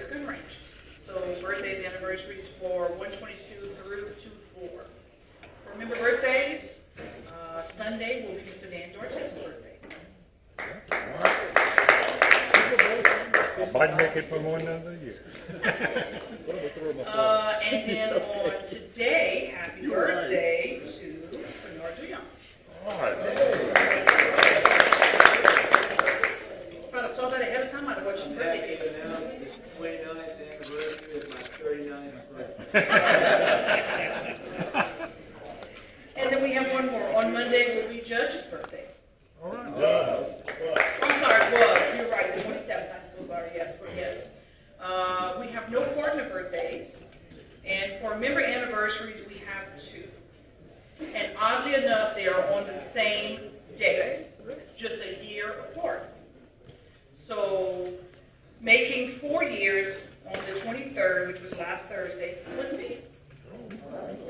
good range. So birthdays, anniversaries for 122 through 24. For member birthdays, Sunday will be Mr. Dan Dorte's birthday. I might make it for one another year. And then on today, happy birthday to Bernard Young. All right. If I'd have saw that ahead of time, I'd have watched his birthday cake. 29th anniversary of my 39th birthday. And then we have one more. On Monday will be Judge's birthday. All right. I'm sorry, it was. You're right, the 27th. I'm so sorry. Yes. We have no partner birthdays. And for member anniversaries, we have 2. And oddly enough, they are on the same day, just a year apart. So making 4 years on the 23rd, which was last Thursday, was me.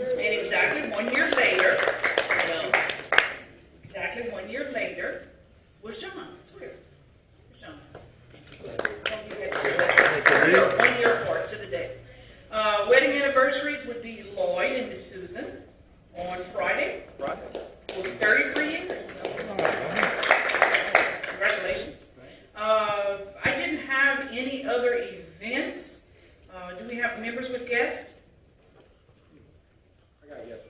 And exactly 1 year later, was John. It's weird. Where's John? 1 year apart to the day. Wedding anniversaries would be Lloyd and Miss Susan on Friday. Will be 33 years. Congratulations. I didn't have any other events. Do we have members with guests? I got a yes.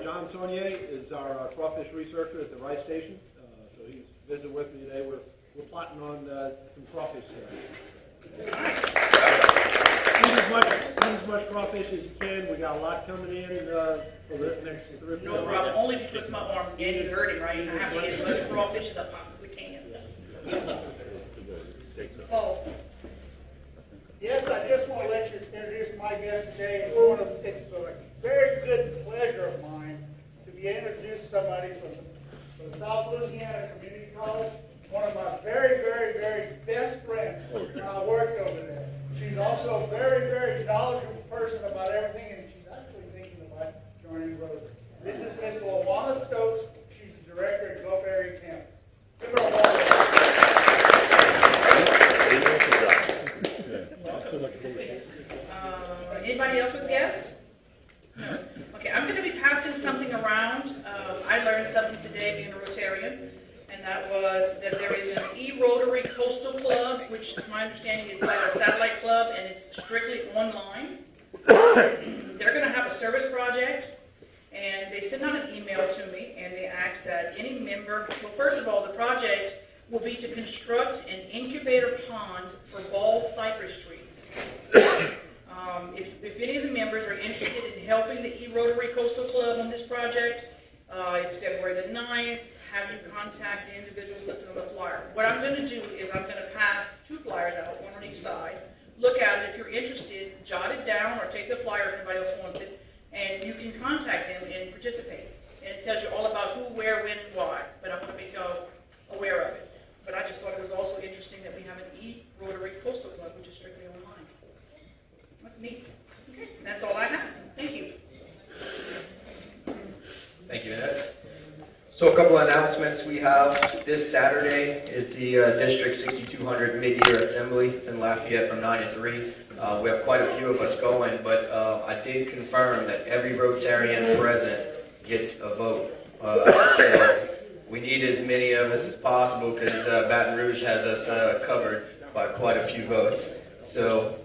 John Saunier is our crawfish researcher at the Rice Station. So he's visiting with me today. We're plotting on some crawfish here. Eat as much crawfish as you can. We got a lot coming in for the next 3 or 4 No problem. Only because my arm getting hurting, right? I have to eat as much crawfish as I possibly can. Oh, Yes, I just want to let you introduce my guest today. It's a very good pleasure of mine to be introduced to somebody from the South Louisiana Community College, one of my very, very, very best friends when I worked over there. She's also a very, very knowledgeable person about everything, and she's actually thinking about joining Rotary. This is Miss Lawana Stokes. She's the director at Gulf Area Campus. Give her a warm anybody else with guests? No. Okay, I'm going to be passing something around. I learned something today being a Rotarian, and that was that there is an e-Rotary Coastal Club, which is my understanding is like a satellite club, and it's strictly online. They're going to have a service project, and they sent out an email to me, and they asked that any member, well, first of all, the project will be to construct an incubator pond for bald cypress trees. If any of the members are interested in helping the e-Rotary Coastal Club on this project, it's February the 9th. Have you contact the individuals listed on the flyer. What I'm going to do is I'm going to pass 2 flyers out, one on each side. Look at it. If you're interested, jot it down or take the flyer if anybody else wants it, and you can contact them and participate. And it tells you all about who, where, when, and why. But I want to make you aware of it. But I just thought it was also interesting that we have an e-Rotary Coastal Club, which is strictly online. That's neat. Okay, that's all I have. Thank you. Thank you, Annette. So a couple of announcements we have. This Saturday is the District 6200 Mid-Year Assembly. It's in Lafayette from 9 to 3. We have quite a few of us going, but I did confirm that every Rotarian present gets a vote. So we need as many of us as possible because Baton Rouge has us covered by quite a few votes. So,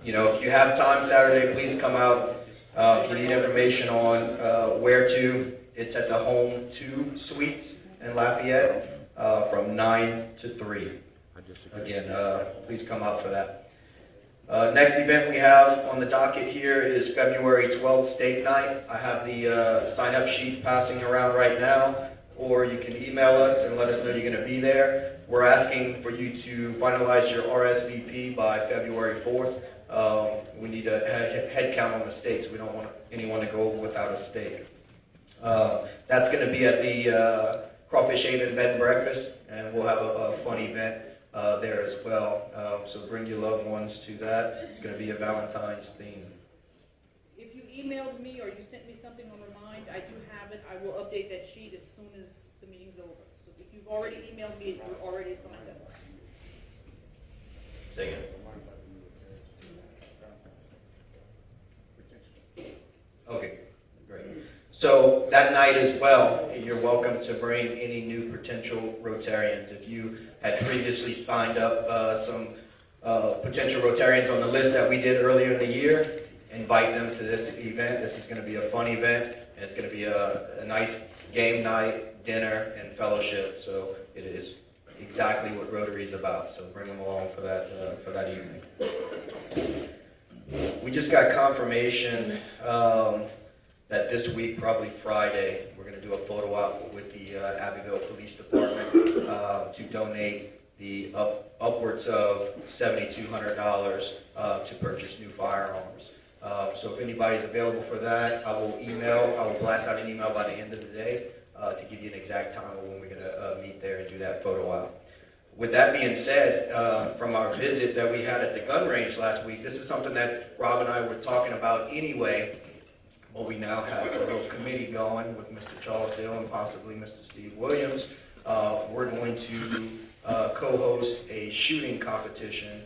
if you have time Saturday, please come out. If you need information on where to, it's at the Home 2 Suites in Lafayette from 9 to 3. Again, please come out for that. Next event we have on the docket here is February 12th, State Night. I have the sign-up sheet passing around right now, or you can email us and let us know you're going to be there. We're asking for you to finalize your RSVP by February 4th. We need a head count on the states. We don't want anyone to go without a stake. That's going to be at the Crawfish Haven Bed and Breakfast, and we'll have a fun event there as well. So bring your loved ones to that. It's going to be a Valentine's theme. If you emailed me or you sent me something on Remind, I do have it. I will update that sheet as soon as the meeting's over. So if you've already emailed me, you're already signed up. Say again. Okay, great. So that night as well, you're welcome to bring any new potential Rotarians. If you had previously signed up some potential Rotarians on the list that we did earlier in the year, invite them to this event. This is going to be a fun event, and it's going to be a nice game night, dinner, and fellowship. So it is exactly what Rotary is about. So bring them along for that evening. We just got confirmation that this week, probably Friday, we're going to do a photo op with the Abbeville Police Department to donate the upwards of $7,200 to purchase new firearms. So if anybody's available for that, I will blast out an email by the end of the day to give you an exact time of when we're going to meet there and do that photo op. With that being said, from our visit that we had at the gun range last week, this is something that Rob and I were talking about anyway. Well, we now have a little committee going with Mr. Charles Dill and possibly Mr. Steve Williams. We're going to co-host a shooting competition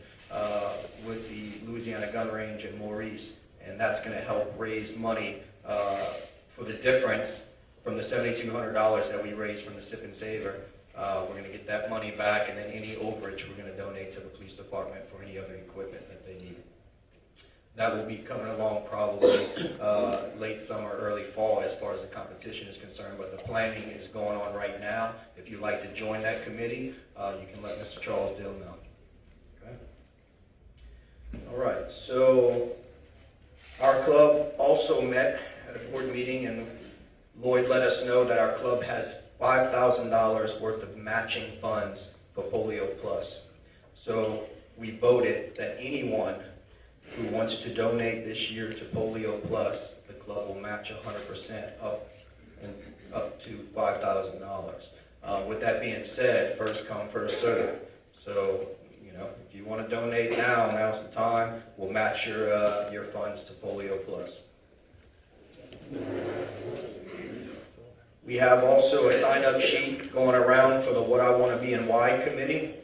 with the Louisiana Gun Range in Maurice, and that's going to help raise money for the difference from the $7,200 that we raised from the Sip and Saver. We're going to get that money back, and then any overage we're going to donate to the police department for any other equipment that they need. That will be coming along probably late summer, early fall as far as the competition is concerned, but the planning is going on right now. If you'd like to join that committee, you can let Mr. Charles Dill know. Okay? All right, so our club also met at a board meeting, and Lloyd let us know that our club has $5,000 worth of matching funds for Polio Plus. So we voted that anyone who wants to donate this year to Polio Plus, the club will match 100% up to $5,000. With that being said, first come, first serve. So, if you want to donate now, now's the time. We'll match your funds to Polio Plus. We have also a sign-up sheet going around for the What I Want to Be and Why committee.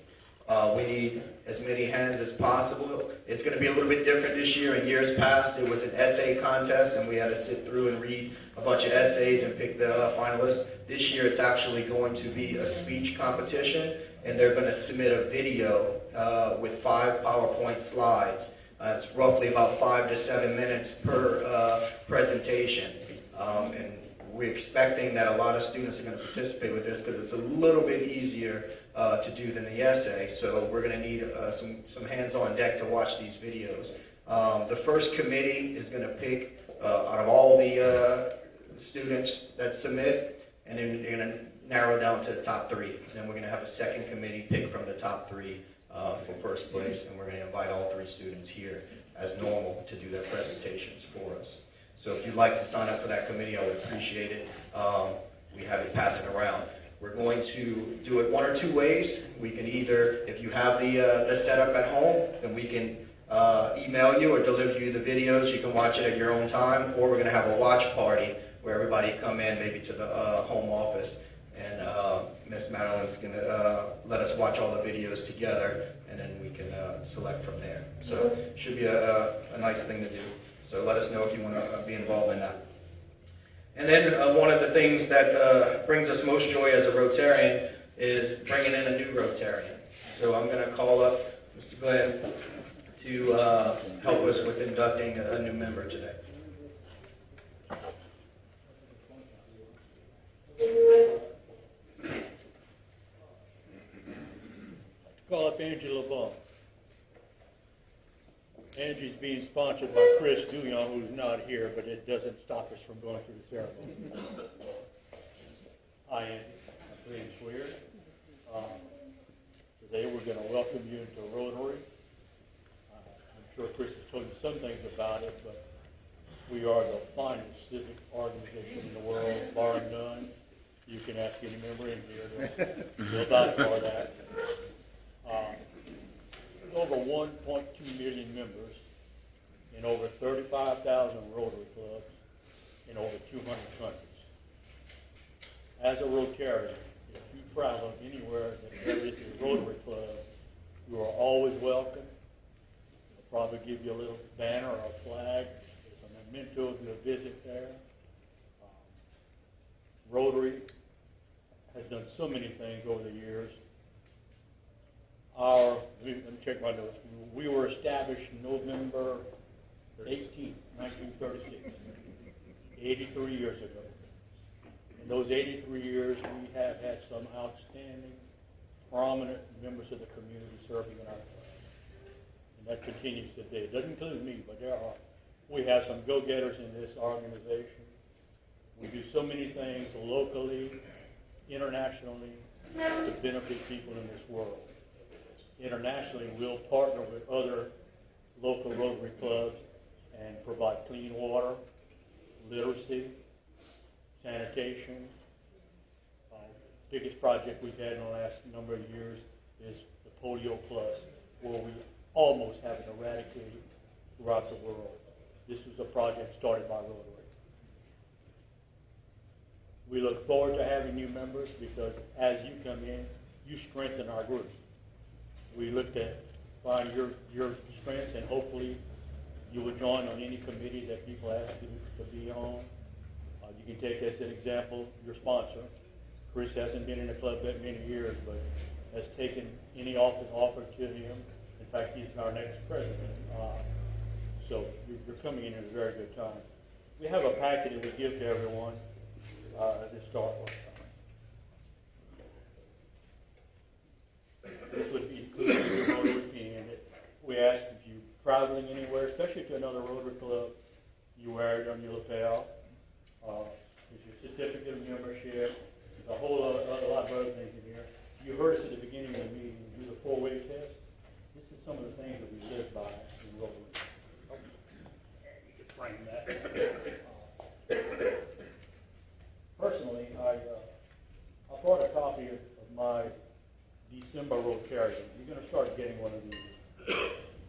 We need as many hands as possible. It's going to be a little bit different this year. In years past, it was an essay contest, and we had to sit through and read a bunch of essays and pick the finalists. This year, it's actually going to be a speech competition, and they're going to submit a video with 5 PowerPoint slides. It's roughly about 5 to 7 minutes per presentation. And we're expecting that a lot of students are going to participate with this because it's a little bit easier to do than the essay. So we're going to need some hands on deck to watch these videos. The first committee is going to pick out of all the students that submit, and then they're going to narrow down to the top 3. Then we're going to have a second committee pick from the top 3 for first place, and we're going to invite all 3 students here as normal to do their presentations for us. So if you'd like to sign up for that committee, I would appreciate it. We have it passing around. We're going to do it one or two ways. We can either, if you have the setup at home, then we can email you or deliver you the videos. You can watch it at your own time, or we're going to have a watch party where everybody come in maybe to the home office, and Miss Madeline's going to let us watch all the videos together, and then we can select from there. So it should be a nice thing to do. So let us know if you want to be involved in that. And then one of the things that brings us most joy as a Rotarian is bringing in a new Rotarian. So I'm going to call up Mr. Glenn to help us with inducting a new member today. Call up Angela LeBlanc. Angie's being sponsored by Chris Douillon, who's not here, but it doesn't stop us from going through the ceremony. Hi, Angie. I'm Brady Swear. Today we're going to welcome you into Rotary. I'm sure Chris has told you some things about it, but we are the finest civic organization in the world, bar none. You can ask any member in here. They'll vouch for that. Over 1.2 million members in over 35,000 Rotary clubs in over 200 countries. As a Rotarian, if you travel anywhere that there is a Rotary club, you are always welcome. probably give you a little banner or a flag, a memento of your visit there. Rotary has done so many things over the years. Let me check my notes. We were established November 18, 1936, 83 years ago. In those 83 years, we have had some outstanding, prominent members of the community serving in our club. And that continues today. It doesn't include me, but we have some go-getters in this organization. We do so many things locally, internationally, to benefit people in this world. Internationally, we'll partner with other local Rotary clubs and provide clean water, literacy, sanitation. Biggest project we've had in the last number of years is the Polio Plus, where we almost have it eradicated throughout the world. This was a project started by Rotary. We look forward to having new members because as you come in, you strengthen our group. We look to find your strengths, and hopefully you will join on any committee that people ask you to be on. You can take as an example your sponsor. Chris hasn't been in the club that many years, but has taken any office offered to him. In fact, he's our next president. So you're coming in at a very good time. We have a packet that we give to everyone to start with. This would be included in your Rotary, and we ask if you're traveling anywhere, especially to another Rotary club, you wear it on your lapel. There's your certificate of membership. There's a whole lot of other things in here. You heard us at the beginning of the meeting do the 4-way test. This is some of the things that we live by in Rotary. You can frame that. Personally, I brought a copy of my December Rotarian. You're going to start getting one of these.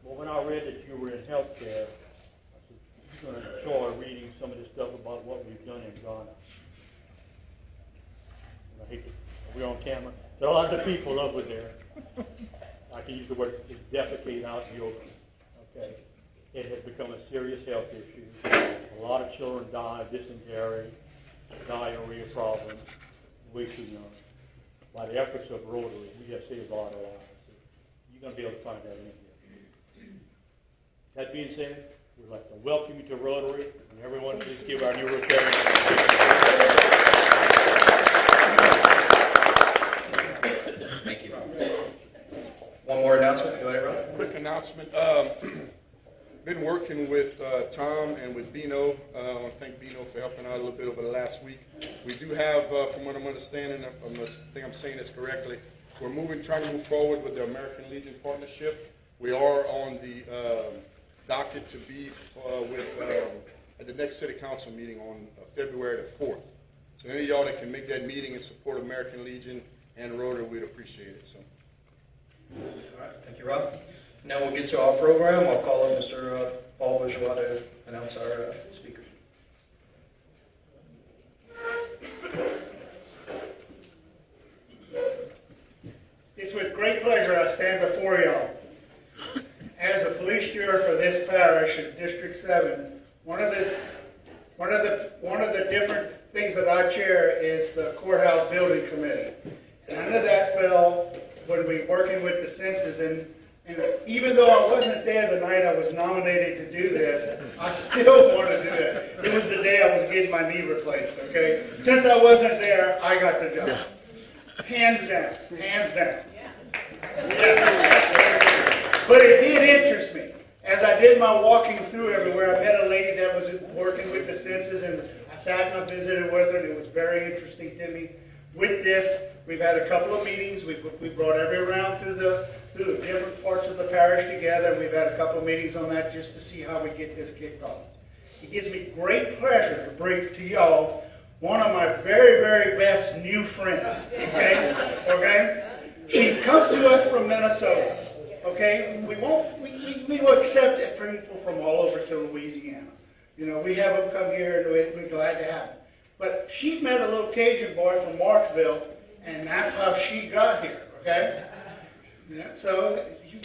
Well, when I read that you were in healthcare, I said, you're going to enjoy reading some of this stuff about what we've done in Ghana. And I hate to, are we on camera? There are a lot of people over there. I can use the word defecate out in the open. Okay? It has become a serious health issue. A lot of children die of dysentery, diarrhea problems, way too young. By the efforts of Rotary, we have saved a lot of lives. You're going to be able to find that in here. That being said, we'd like to welcome you to Rotary, and everyone please give our new Rotarian. Thank you. One more announcement. Go ahead, Ron. Quick announcement. Been working with Tom and with Bino. I want to thank Bino for helping out a little bit over the last week. We do have, from what I'm understanding, I think I'm saying this correctly, we're trying to move forward with the American Legion partnership. We are on the docket to be at the next city council meeting on February the 4th. So any of y'all that can make that meeting and support American Legion and Rotary, we'd appreciate it. So. All right, thank you, Rob. Now we'll get to our program. I'll call on Mr. Paul Bourgeois to announce our speakers. It's with great pleasure I stand before y'all. As a police steward for this parish in District 7, one of the different things that I chair is the courthouse building committee. And under that fell when we were working with the census, and even though I wasn't there the night I was nominated to do this, I still want to do it. It was the day I was getting my knee replaced, okay? Since I wasn't there, I got the job. Hands down, hands down. Yeah. But it did interest me. As I did my walking through everywhere, I met a lady that was working with the census, and I sat and I visited with her, and it was very interesting to me. With this, we've had a couple of meetings. We brought everyone around through the different parts of the parish together. We've had a couple of meetings on that just to see how we get this kicked off. It gives me great pleasure to bring to y'all one of my very, very best new friends. Okay? Okay? She comes to us from Minnesota. Okay? We will accept people from all over to Louisiana. You know, we have them come here and we're glad to have them. But she met a little Cajun boy from Marksville, and that's how she got here. Okay? Yeah, so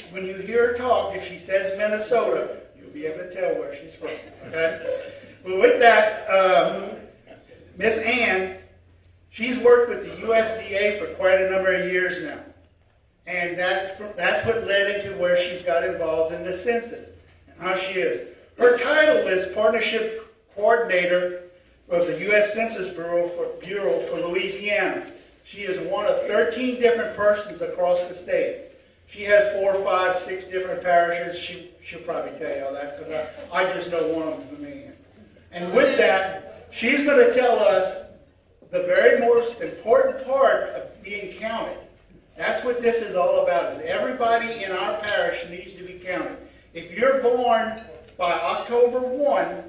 when you hear her talk, if she says Minnesota, you'll be able to tell where she's from, okay? Well, with that, Miss Ann, she's worked with the USDA for quite a number of years now. And that's what led into where she's got involved in the census and how she is. Her title is Partnership Coordinator of the U.S. Census Bureau for Louisiana. She is one of 13 different persons across the state. She has 4, 5, 6 different parishes. She'll probably tell you all that because I just know one of them for me. And with that, she's going to tell us the very most important part of being counted. That's what this is all about, is everybody in our parish needs to be counted. If you're born by October 1,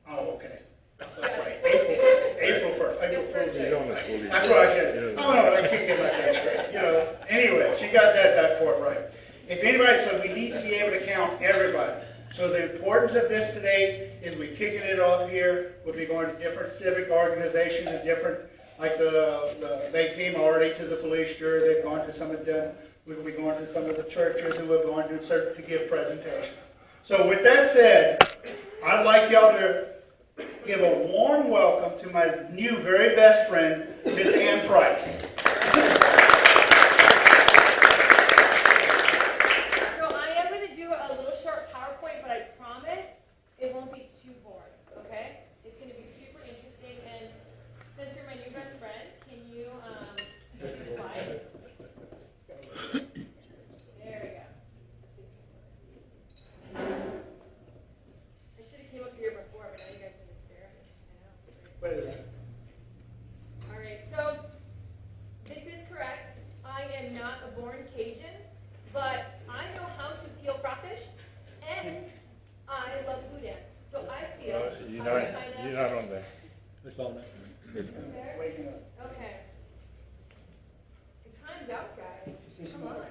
oh, okay. That's right. April 1st. April 1st. That's what I said. Oh, no, I can't get my head straight. You know, anyway, she got that part right. If anybody, so we need to be able to count everybody. So the importance of this today is we're kicking it off here. We'll be going to different civic organizations and different, like they came already to the police jury. They've gone to some of them. We'll be going to some of the churches and we're going to give presentations. So with that said, I'd like y'all to give a warm welcome to my new very best friend, Miss Ann Price. So I am going to do a little short PowerPoint, but I promise it won't be too boring, okay? It's going to be super interesting, and since you're my new best friend, can you do the slide? There we go. I should have came up here before, but now you guys can just stare at me. I know. All right, so this is correct. I am not a born Cajun, but I know how to peel crawfish, and I love boudin. So I feel You're not on there. It's on there. there. Waking up. Okay. The time's out, guys. Come on. All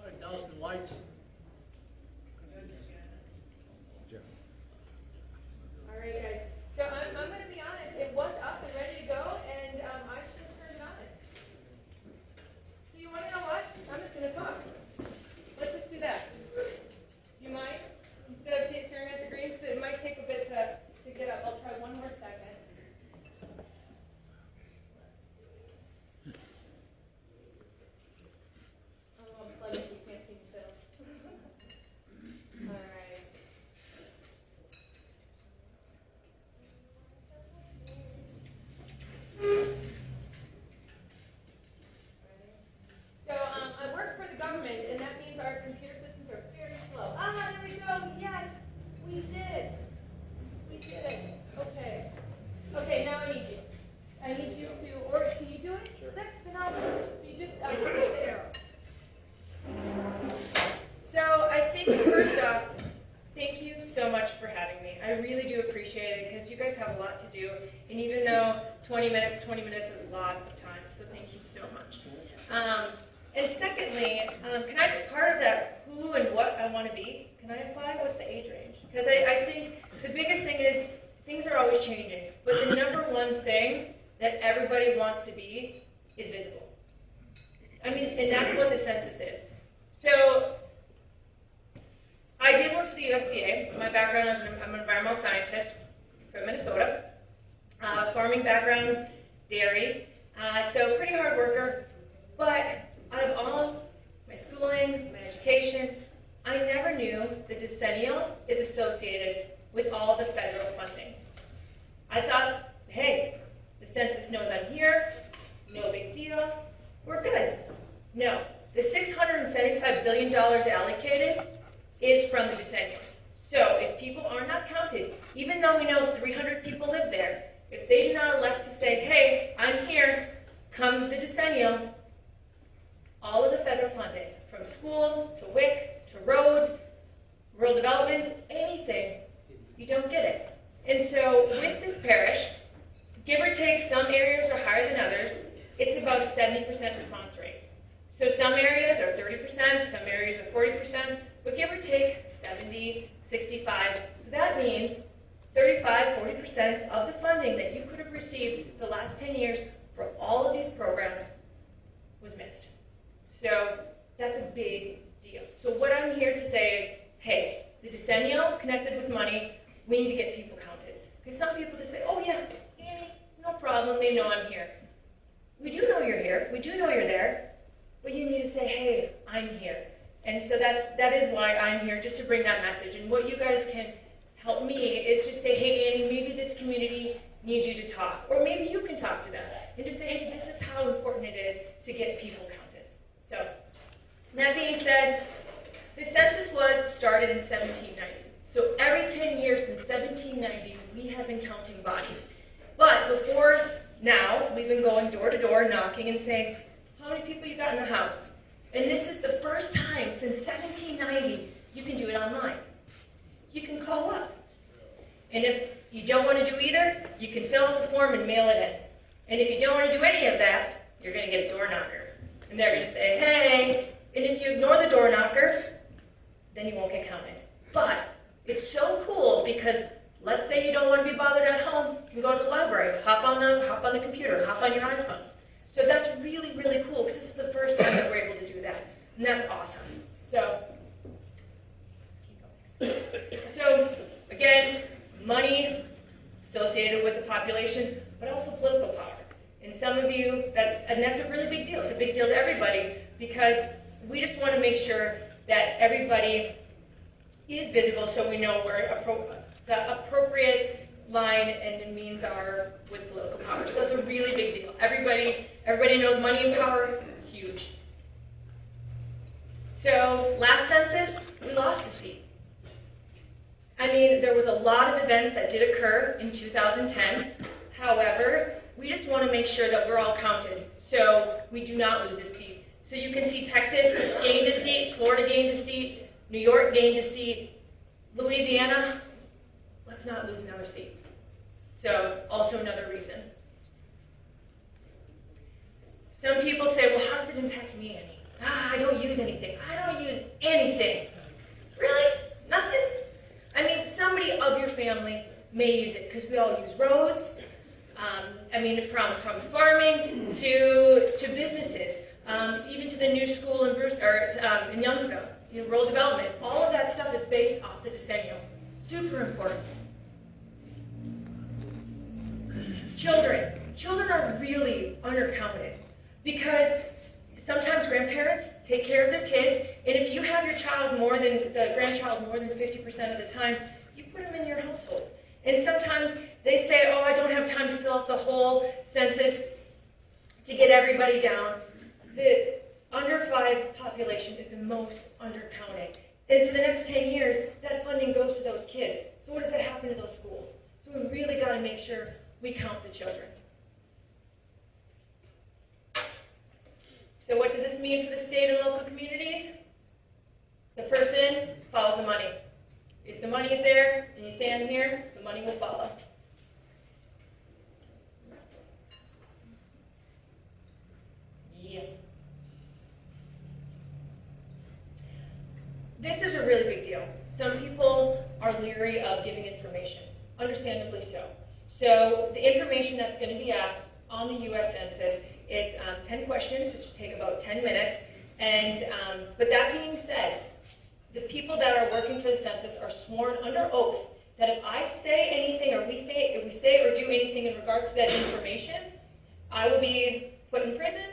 right, douse the lights. All right, guys. So I'm going to be honest. It was up and ready to go, and I should have turned it on. So you want to know what? I'm just going to talk. Let's just do that. Do you mind? Instead of staring at the green, because it might take a bit to get up. I'll try one more second. I'll unplug it so you can't see the film. All right. So I work for the government, and that means our computer systems are very slow. Ah, there we go. Yes, we did it. We did it. Okay. Okay, now I need you. I need you to, or can you do it? Sure. That's phenomenal. So you just push the arrow. So I think first off, thank you so much for having me. I really do appreciate it because you guys have a lot to do, and even though 20 minutes is a lot of time, so thank you so much. And secondly, can I, part of that who and what I want to be, can I apply what's the age range? Because I think the biggest thing is things are always changing, but the number one thing that everybody wants to be is visible. I mean, and that's what the census is. So I did work for the USDA. My background is I'm an environmental scientist from Minnesota. Farming background, dairy. So pretty hard worker. But out of all my schooling, my education, I never knew the decennial is associated with all the federal funding. I thought, hey, the census knows I'm here, no big deal, we're good. No, the $675 billion allocated is from the decennial. So if people are not counted, even though we know 300 people live there, if they do not elect to say, hey, I'm here, come the decennial, all of the federal funding, from school to WIC to roads, rural development, anything, you don't get it. And so with this parish, give or take, some areas are higher than others, it's about a 70% response rate. So some areas are 30%, some areas are 40%, but give or take 70, 65. So that means 35, 40% of the funding that you could have received the last 10 years for all of these programs So that's a big deal. So what I'm here to say is, hey, the decennial connected with money, we need to get people counted. Because some people just say, oh yeah, Annie, no problem, they know I'm here. We do know you're here, we do know you're there, but you need to say, hey, I'm here. And so that is why I'm here, just to bring that message. And what you guys can help me is just say, hey, Annie, maybe this community needs you to talk. Or maybe you can talk to them. And just say, hey, this is how important it is to get people counted. So, that being said, the census was started in 1790. So every 10 years since 1790, we have been counting bodies. But before now, we've been going door to door, knocking and saying, how many people you got in the house? And this is the first time since 1790 you can do it online. You can call up. And if you don't want to do either, you can fill out the form and mail it in. And if you don't want to do any of that, you're going to get a door knocker. And they're going to say, hey, and if you ignore the door knocker, then you won't get counted. But it's so cool because let's say you don't want to be bothered at home, you can go to the library, hop on the computer, hop on your iPhone. So that's really, really cool because this is the first time that we're able to do that. And that's awesome. So again, money associated with the population, but also political power. And some of you, that's a really big deal. It's a big deal to everybody because we just want to make sure that everybody is visible so we know where the appropriate line and the means are with political power. So that's a really big deal. Everybody knows money and power, huge. So last census, we lost a seat. I mean, there was a lot of events that did occur in 2010. However, we just want to make sure that we're all counted so we do not lose a seat. So you can see Texas gained a seat, Florida gained a seat, New York gained a seat, Louisiana, let's not lose another seat. So also another reason. Some people say, well, how does it impact me, Annie? I don't use anything. I don't use anything. Really? Nothing? I mean, somebody of your family may use it because we all use roads. From farming to businesses, even to the new school in in Youngsville, rural development. All of that stuff is based off the decennial. Super important. Children are really undercounted because sometimes grandparents take care of their kids, and if you have your grandchild more than 50% of the time, you put them in your household. And sometimes they say, oh, I don't have time to fill out the whole census to get everybody down. The under 5 population is the most undercounted. And for the next 10 years, that funding goes to those kids. So what does that happen to those schools? So we really got to make sure we count the children. So what does this mean for the state and local communities? The person follows the money. If the money is there and you stand here, the money will follow. Yeah. This is a really big deal. Some people are leery of giving information, understandably so. So the information that's going to be asked on the U.S. Census is 10 questions, which take about 10 minutes. And but that being said, the people that are working for the census are sworn under oath that if I say anything or if we say or do anything in regards to that information, I will be put in prison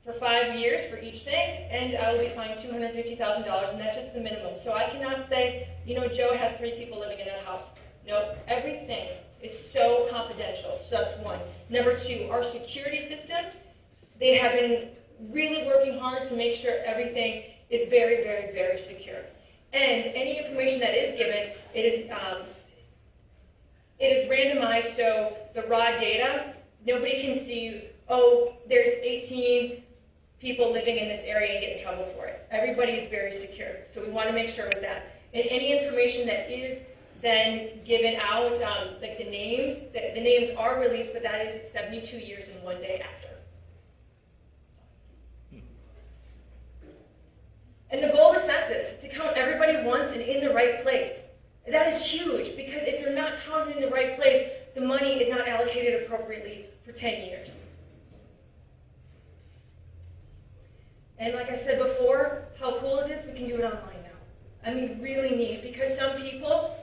for 5 years for each thing, and I will be fined $250,000, and that's just the minimum. So I cannot say, Joe has 3 people living in a house. No, everything is so confidential. So that's one. Number 2, our security systems, they have been really working hard to make sure everything is very, very, very secure. And any information that is given, it is randomized, so the raw data, nobody can see, oh, there's 18 people living in this area and get in trouble for it. Everybody is very secure, so we want to make sure with that. And any information that is then given out, like the names are released, but that is 72 years and 1 day after. And the goal of the census is to count everybody once and in the right place. And that is huge, because if they're not counted in the right place, the money is not allocated appropriately for 10 years. And like I said before, how cool is this? We can do it online now. I mean, really neat, because some people,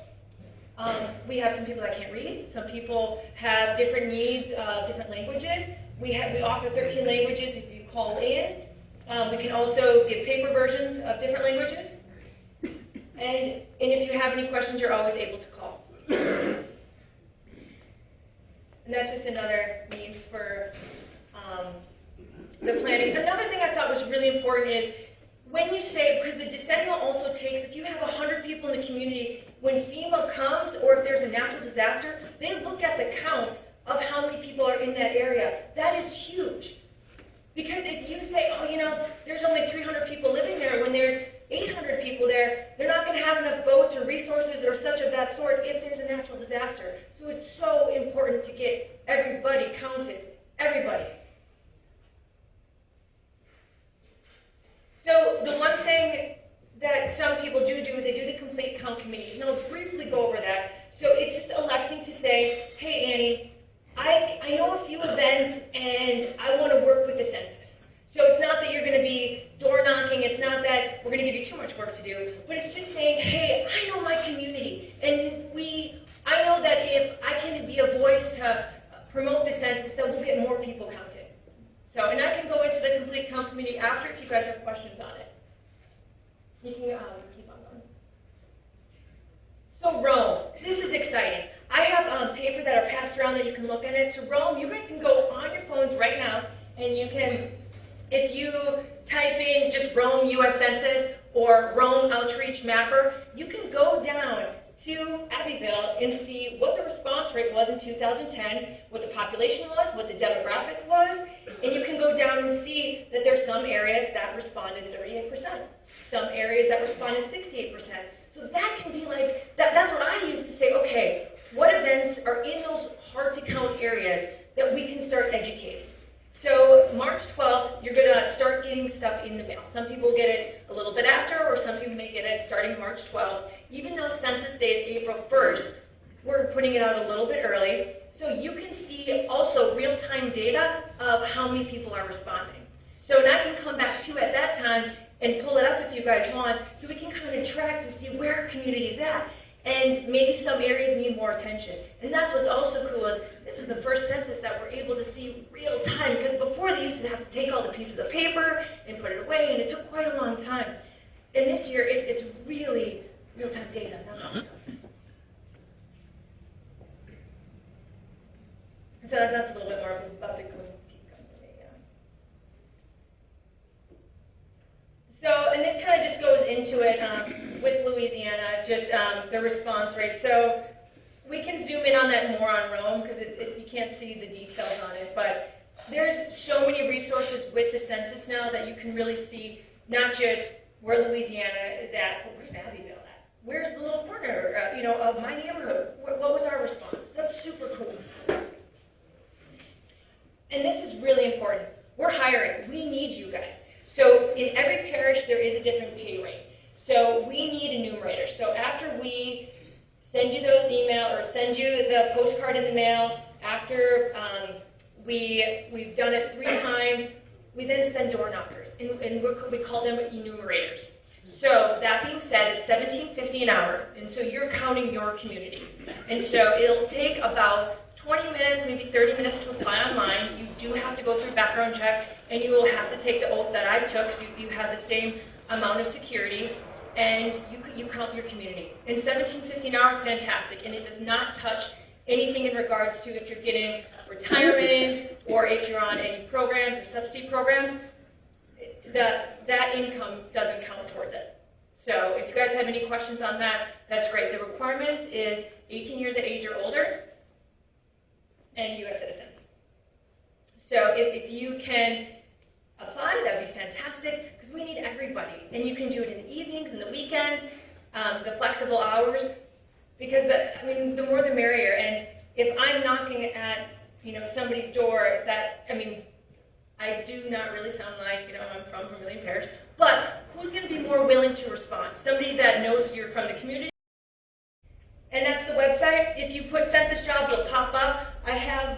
we have some people that can't read. Some people have different needs, different languages. We offer 13 languages if you call in. We can also give paper versions of different languages. And if you have any questions, you're always able to call. And that's just another means for the planning. Another thing I thought was really important is when you say, because the decennial also takes, if you have 100 people in the community, when FEMA comes or if there's a natural disaster, they look at the count of how many people are in that area. That is huge. Because if you say, oh, you know, there's only 300 people living there, when there's 800 people there, they're not going to have enough boats or resources or such of that sort if there's a natural disaster. So it's so important to get everybody counted, everybody. So the one thing that some people do is they do the complete count committees, and I'll briefly go over that. So it's just electing to say, hey Annie, I know a few events and I want to work with the census. So it's not that you're going to be door knocking, it's not that we're going to give you too much work to do, but it's just saying, hey, I know my community, and I know that if I can be a voice to promote the census, then we'll get more people counted. So, and I can go into the complete count committee after if you guys have questions on it. You can keep on going. So Rome, this is exciting. I have paper that are passed around that you can look at it. So Rome, you guys can go on your phones right now, and you can, if you type in just Rome US Census or Rome Outreach Mapper, you can go down to Abbeville and see what the response rate was in 2010, what the population was, what the demographic was, and you can go down and see that there's some areas that responded 38%, some areas that responded 68%. So that can be like, that's what I use to say, okay, what events are in those hard to count areas that we can start educating? So March 12th, you're going to start getting stuff in the mail. Some people get it a little bit after, or some people may get it starting March 12th. Even though Census Day is April 1st, we're putting it out a little bit early. So you can see also real-time data of how many people are responding. So and I can come back to at that time and pull it up if you guys want, so we can kind of track to see where our community is at. And maybe some areas need more attention. And that's what's also cool is this is the first census that we're able to see real time, because before they used to have to take all the pieces of paper and put it away, and it took quite a long time. And this year, it's really real-time data. That's awesome. So that's a little bit more about the complete company, yeah. So, and this kind of just goes into it with Louisiana, just the response rate. So we can zoom in on that more on Rome, because you can't see the details on it, but there's so many resources with the census now that you can really see not just where Louisiana is at, but where's Abbeville at? Where's the little corner, of my neighborhood? What was our response? That's super cool. And this is really important. We're hiring. We need you guys. So in every parish, there is a different pay rate. So we need enumerators. So after we send you those emails or send you the postcard in the mail, after we've done it 3 times, we then send door knockers, and we call them enumerators. So that being said, it's $17.50 an hour, and so you're counting your community. And so it'll take about 20 minutes, maybe 30 minutes to apply online. You do have to go through background check, and you will have to take the oath that I took, so you have the same amount of security, and you count your community. And $17.50 an hour, fantastic, and it does not touch anything in regards to if you're getting retirement or if you're on any programs or subsidy programs. That income doesn't count towards it. So if you guys have any questions on that, that's great. The requirements is 18 years of age or older and U.S. citizen. So if you can apply, that would be fantastic, because we need everybody. And you can do it in the evenings and the weekends, the flexible hours, because the more the merrier. And if I'm knocking at somebody's door, I do not really sound like I'm from Vermilion Parish, but who's going to be more willing to respond? Somebody that knows you're from the community. And that's the website. If you put census jobs, it'll pop up. I have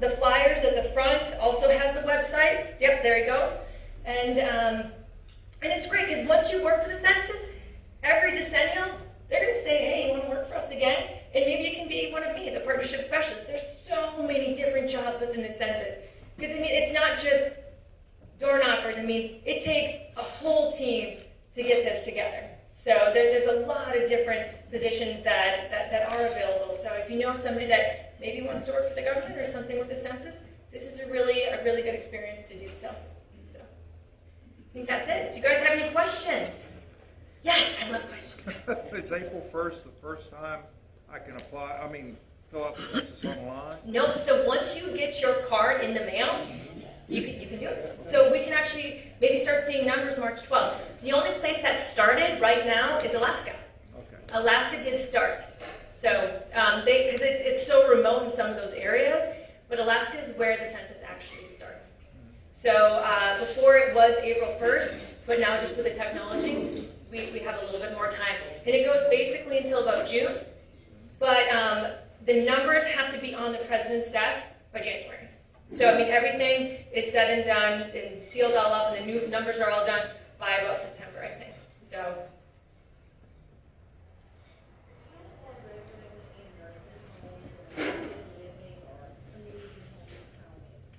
the flyers at the front, also has the website. Yep, there you go. And Because, I mean, it's not just door knockers. I mean, it takes a whole team to get this together. So there's a lot of different positions that are available. So if you know somebody that maybe wants to work for the government or something with the census, this is a really good experience to do so. I think that's it. Do you guys have any questions? Yes, I love questions. It's April 1st, the first time I can apply, fill out the census online? Nope, so once you get your card in the mail, you can do it. So we can actually maybe start seeing numbers March 12th. The only place that started right now is Alaska. Okay. Alaska did start. So, because it's so remote in some of those areas, but Alaska is where the census actually starts. So before it was April 1st, but now just with the technology, we have a little bit more time. And it goes basically until about June, but the numbers have to be on the president's desk by January. So, I mean, everything is said and done and sealed all up, and the new numbers are all done by about September, I think. So.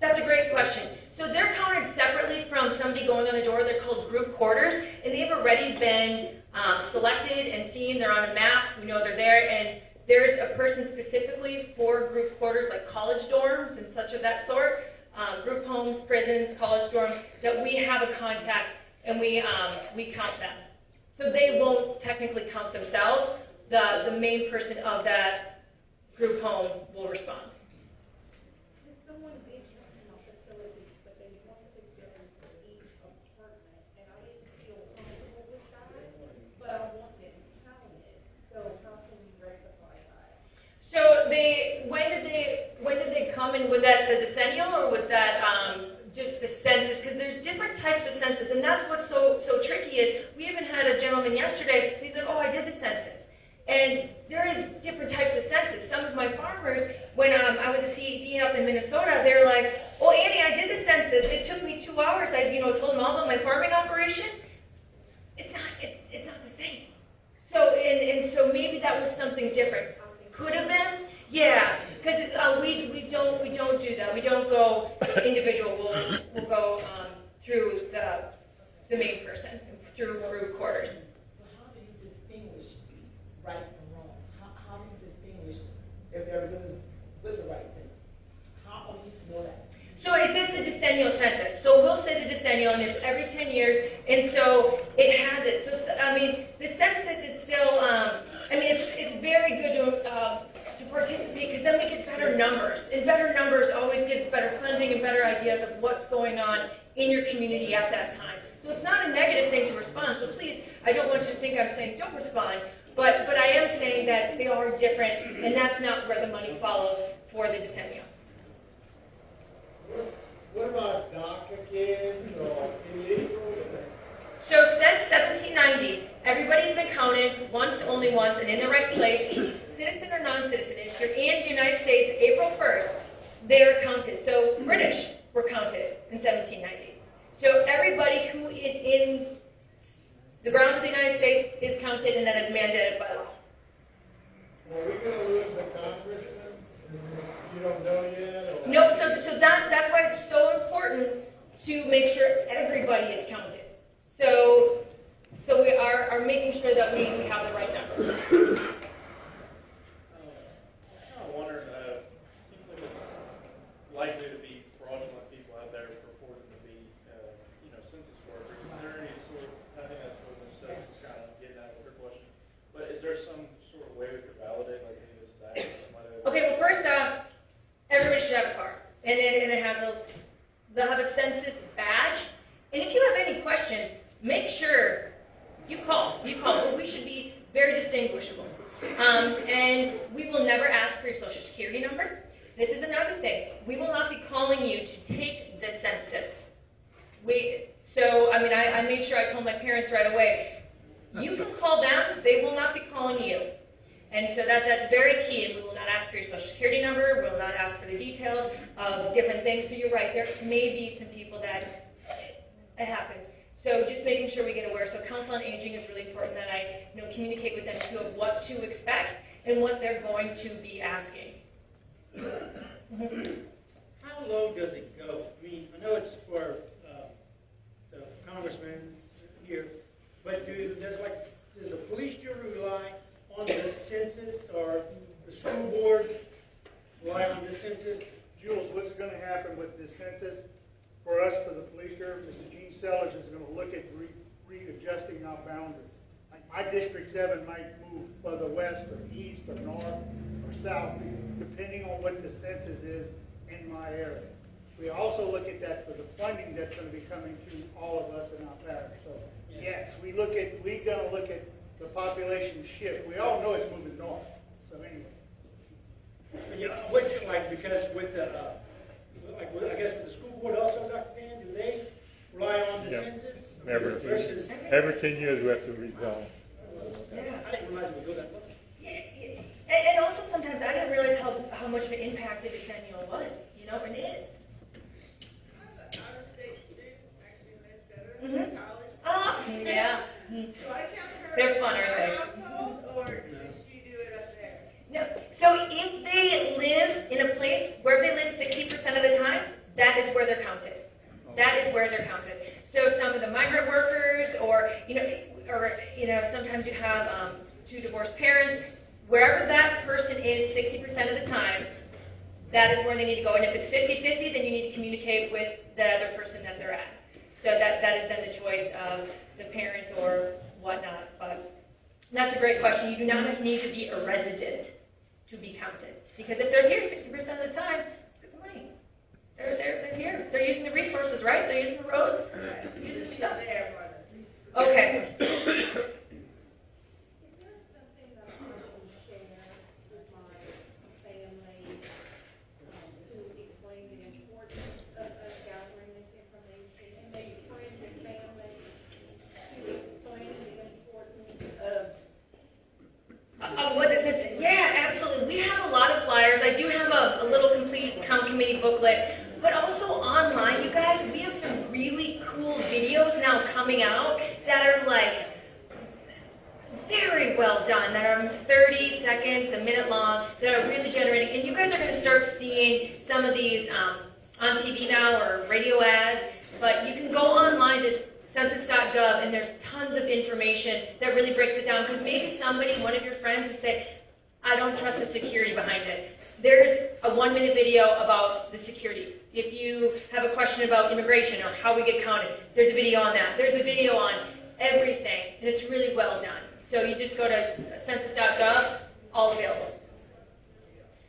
That's a great question. So they're counted separately from somebody going on the door. They're called group quarters, and they've already been selected and seen. They're on a map. We know they're there, and there's a person specifically for group quarters, like college dorms and such of that sort, group homes, prisons, college dorms, that we have a contact, and we count them. So they won't technically count themselves. The main person of that group home will respond. So when did they come, and was that the decennial, or was that just the census? Because there's different types of census, and that's what's so tricky is we even had a gentleman yesterday, he's like, oh, I did the census. And there is different types of census. Some of my farmers, when I was a CED up in Minnesota, they're like, oh, Annie, I did the census. It took me 2 hours. I told them all about my farming operation. It's not the same. So, and so maybe that was something different. Could have been, yeah, because we don't do that. We don't go individual. We'll go through the main person, through group quarters. So how do you distinguish right from wrong? How do you distinguish if they're with the right thing? How are we to know that? So it's in the decennial census. So we'll say the decennial, and it's every 10 years, and so it has it. So I mean, the census is still. It's very good to participate, because then we get better numbers, and better numbers always give better funding and better ideas of what's going on in your community at that time. So it's not a negative thing to respond. So please, I don't want you to think I'm saying don't respond, but I am saying that they are different, and that's not where the money follows for the decennial. What about DACA kids or illegal? So since 1790, everybody's been counted only once, and in the right place, citizen or non-citizen. If you're in the United States, April 1st, they're counted. So British were counted in 1790. So everybody who is in the ground of the United States is counted, and that is mandated by law. Are we going to lose the congressman? You don't know yet? Or? Nope, so that's why it's so important to make sure everybody is counted. So we are making sure that we have the right number. I kind of wondered, it seems like it's likely to be fraudulent people out there purporting to be, census workers. Is there any sort of, I think that's what this stuff is kind of getting at with your question, but is there some sort of way we could validate, like, hey, this is actually somebody that... Okay, well, first off, everybody should have a card, and it has they'll have a census badge, and if you have any questions, make sure you call. But we should be very distinguishable. And we will never ask for your social security number. This is another thing. We will not be calling you to take the census. I made sure I told my parents right away, you can call them, they will not be calling you. And so that's very key. And we will not ask for your social security number. We will not ask for the details of different things. So you're right, there may be some people that it happens. So just making sure we get aware. So Council on Aging is really important that I communicate with them too of what to expect and what they're going to be asking. How how low does it go? I mean, I know it's for the congressman here, but does the police jury rely on the census, or the school board rely on the census? Jules, what's going to happen with this census? For us, for the police bureau, Mr. Gene Sellers is going to look at readjusting our boundaries. Like my District 7 might move further west or east or north or south, depending on what the census is in my area. We also look at that for the funding that's going to be coming to all of us in our parish. So yes, we're going to look at the population shift. We all know it's moving north. So anyway. Yeah, which, like, because with the, I guess with the school board also, Dr. Dan, do they rely on the Yeah. census? Every 10 years we have to rezone. I didn't realize it would go that low. And also sometimes I didn't realize how much of an impact the decennial was, you know, and it is. Mm-hmm. Oh, yeah. They're fun, aren't they? No. So if they live in a place where they live 60% of the time, that is where they're counted. That is where they're counted. So some of the migrant workers, or sometimes you have two divorced parents. Wherever that person is 60% of the time, that is where they need to go. And if it's 50-50, then you need to communicate with the other person that they're at. So that is then the choice of the parent or whatnot. But that's a great question. You do not need to be a resident to be counted. Because if they're here 60% of the time, good money. They're here. They're using the resources, right? They're using the roads. They're using the stuff. Okay. Yeah, absolutely. We have a lot of flyers. I do have a little complete count committee booklet, but also online, you guys, we have some really cool videos now coming out that are like very well done, that are 30 seconds, a minute long, that are really generating. And you guys are going to start seeing some of these on TV now or radio ads, but you can go online, just census.gov, and there's tons of information that really breaks it down, because maybe somebody, one of your friends, has said, I don't trust the security behind it. There's a 1-minute video about the security. If you have a question about immigration or how we get counted, there's a video on that. There's a video on everything, and it's really well done. So you just go to census.gov, all available.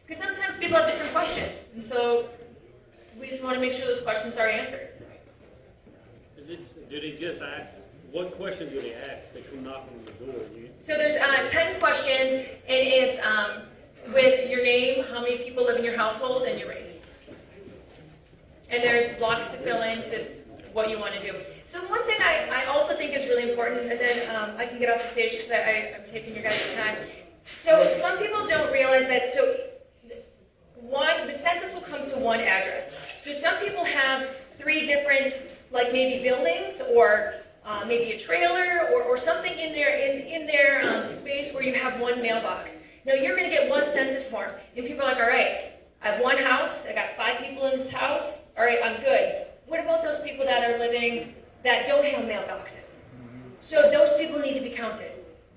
Because sometimes people have different questions, and so we just want to make sure those questions are answered. Did he just ask, what questions did he ask that come knocking on the door? So there's 10 questions, and it's with your name, how many people live in your household, and your race. And there's blocks to fill in to what you want to do. So one thing I also think is really important, and then I can get off the stage because I'm taking your guys' time. So some people don't realize that, the census will come to one address. So some people have 3 different, like maybe buildings, or maybe a trailer, or something in their space where you have one mailbox. Now you're going to get one census form, and people are like, all right, I have one house, I got 5 people in this house, all right, I'm good. What about those people that are living that don't have mailboxes? So those people need to be counted.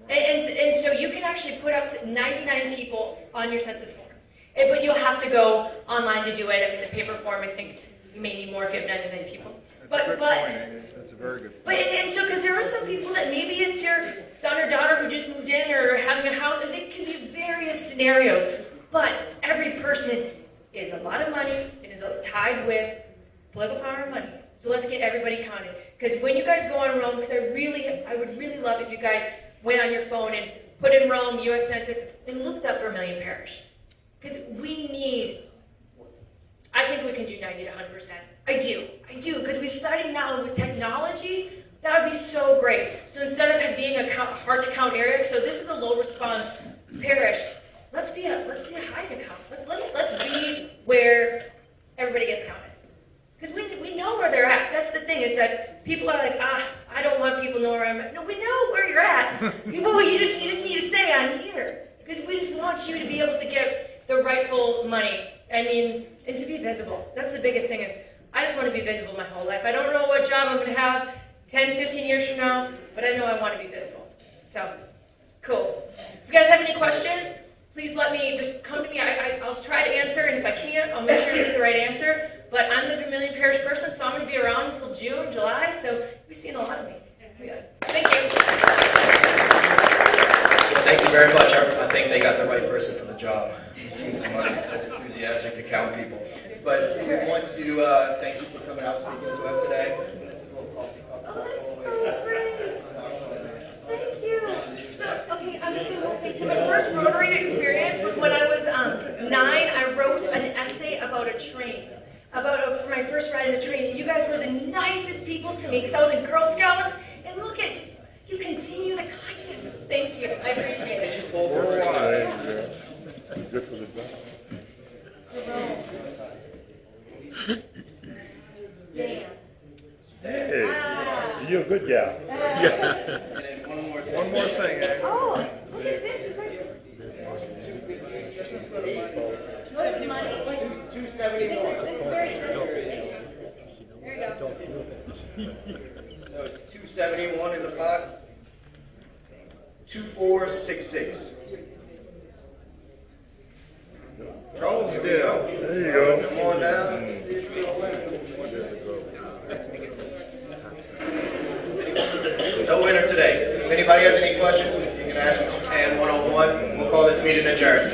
And so you can actually put up to 99 people on your census form. But you'll have to go online to do it. I mean, the paper form, I think you may need more if you have 99 people. That's a good point, Amy. That's a very good point. And so, because there are some people that maybe it's your son or daughter who just moved in or having a house, and it can be various scenarios. But every person is a lot of money and is tied with political power and money. So let's get everybody counted. Because when you guys go on Rome, because I would really love if you guys went on your phone and put in Rome, U.S. Census, and looked up Vermilion Parish. Because I think we can do 90 to 100%. I do, because we're starting now with technology. That would be so great. So instead of it being a hard to count area, so this is a low response parish. Let's be a high to count. Let's be where everybody gets counted. Because we know where they're at. That's the thing, is that people are like, I don't want people to know where I'm at. No, we know where you're at. you just need to say, I'm here. Because we just want you to be able to get the rightful money I mean, and to be visible. That's the biggest thing is, I just want to be visible my whole life. I don't know what job I'm going to have 10, 15 years from now, but I know I want to be visible. So, cool. If you guys have any questions, please let me, just come to me. I'll try to answer, and if I can't, I'll make sure to get the right answer. But I'm the Vermilion Parish person, so I'm going to be around until June, July, so you'll be seeing a lot of me. Thank you. Thank you very much. I think they got the right person for the job. You seem somebody that's enthusiastic to count people. But we want to thank you for coming out and speaking to us today. Oh, that's so great. Thank you. So my first Rotary experience was when I was 9. I wrote an essay about a train, for my first ride in the train. And you guys were the nicest people to me because I was in Girl Scouts. And look at, you continue the kindness. Thank you. I appreciate it. Good for the job. Damn. Hey, you're a good gal. One more thing, eh? Oh, look at this. What's money? 271. This is very sensitive. There you go. So it's 271 in the pot. 2466. Charlesdale. There you go. Come on down. No winner today. If anybody has any questions, you can ask Ann one-on-one. We'll call this meeting adjourned.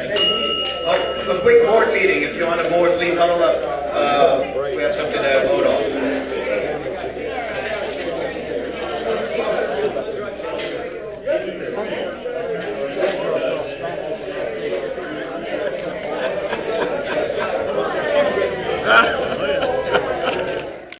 Oh, a quick board meeting. If you're on the board, please huddle up. We have something to